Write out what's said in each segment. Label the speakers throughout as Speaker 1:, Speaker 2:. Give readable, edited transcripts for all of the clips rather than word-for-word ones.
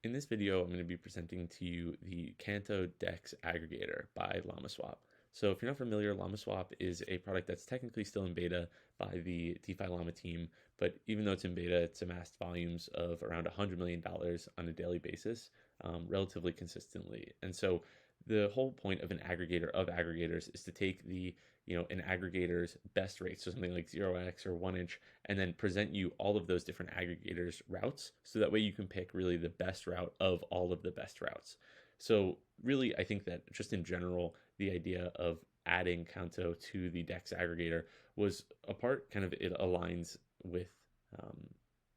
Speaker 1: In this video, I'm going to be presenting to you the Canto Dex Aggregator by LlamaSwap. So if you're not familiar, LlamaSwap is a product that's technically still in beta by the DefiLlama team, but even though it's in beta, it's amassed volumes of around $100 million on a daily basis, relatively consistently. And so the whole point of an aggregator of aggregators is to take an aggregator's best rates, so something like 0x or 1inch, and then present you all of those different aggregators routes, so that way you can pick really the best route of all of the best routes. So really, I think that just in general, the idea of adding Canto to the Dex aggregator was a part, kind of it aligns with um,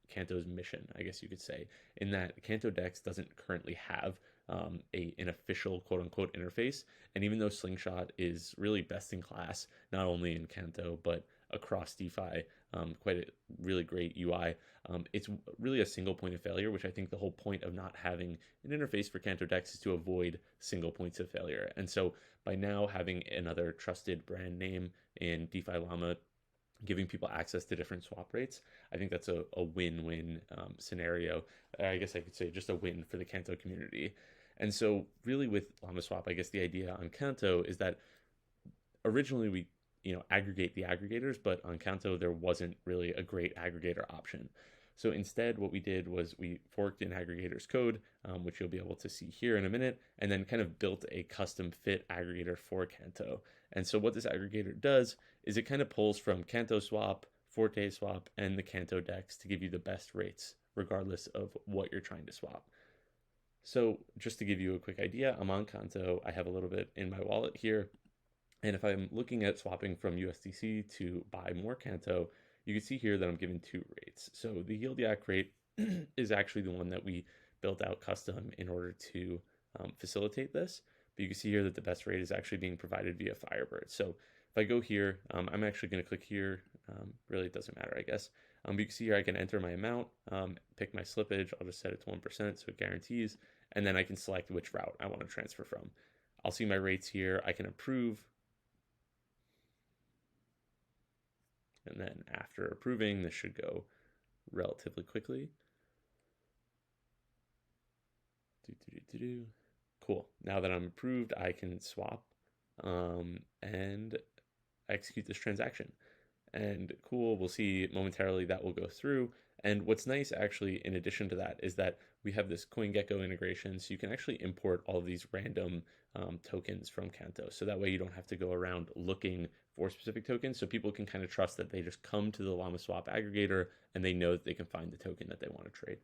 Speaker 1: Canto's mission, I guess you could say, in that Canto Dex doesn't currently have an official quote unquote interface. And even though Slingshot is really best in class, not only in Canto, but across DeFi, quite a really great UI, it's really a single point of failure, which I think the whole point of not having an interface for Canto Dex is to avoid single points of failure. And so by now having another trusted brand name in DefiLlama, giving people access to different swap rates, I think that's a win-win scenario. I guess I could say just a win for the Canto community. And so really with LlamaSwap, I guess the idea on Canto is that originally we aggregate the aggregators, but on Canto there wasn't really a great aggregator option. So instead, what we did was we forked in aggregator's code, which you'll be able to see here in a minute, and then kind of built a custom fit aggregator for Canto. And so what this aggregator does is it kind of pulls from Canto Swap, Forte Swap, and the Canto Dex to give you the best rates, regardless of what you're trying to swap. So just to give you a quick idea, I'm on Canto. I have a little bit in my wallet here. And if I'm looking at swapping from USDC to buy more Canto, you can see here that I'm given two rates. So the yield yak rate is actually the one that we built out custom in order to facilitate this. But you can see here that the best rate is actually being provided via Firebird. So if I go here, I'm actually going to click here. Really, it doesn't matter, I guess. But you can see here I can enter my amount, pick my slippage. I'll just set it to 1% so it guarantees. And then I can select which route I want to transfer from. I'll see my rates here. I can approve. And then after approving, this should go relatively quickly. Cool. Now that I'm approved, I can swap and execute this transaction. And cool, we'll see momentarily that will go through. And what's nice actually, in addition to that, is that we have this CoinGecko integration, so you can actually import all of these random tokens from Canto. So that way you don't have to go around looking for specific tokens. So people can kind of trust that they just come to the LlamaSwap aggregator and they know that they can find the token that they want to trade.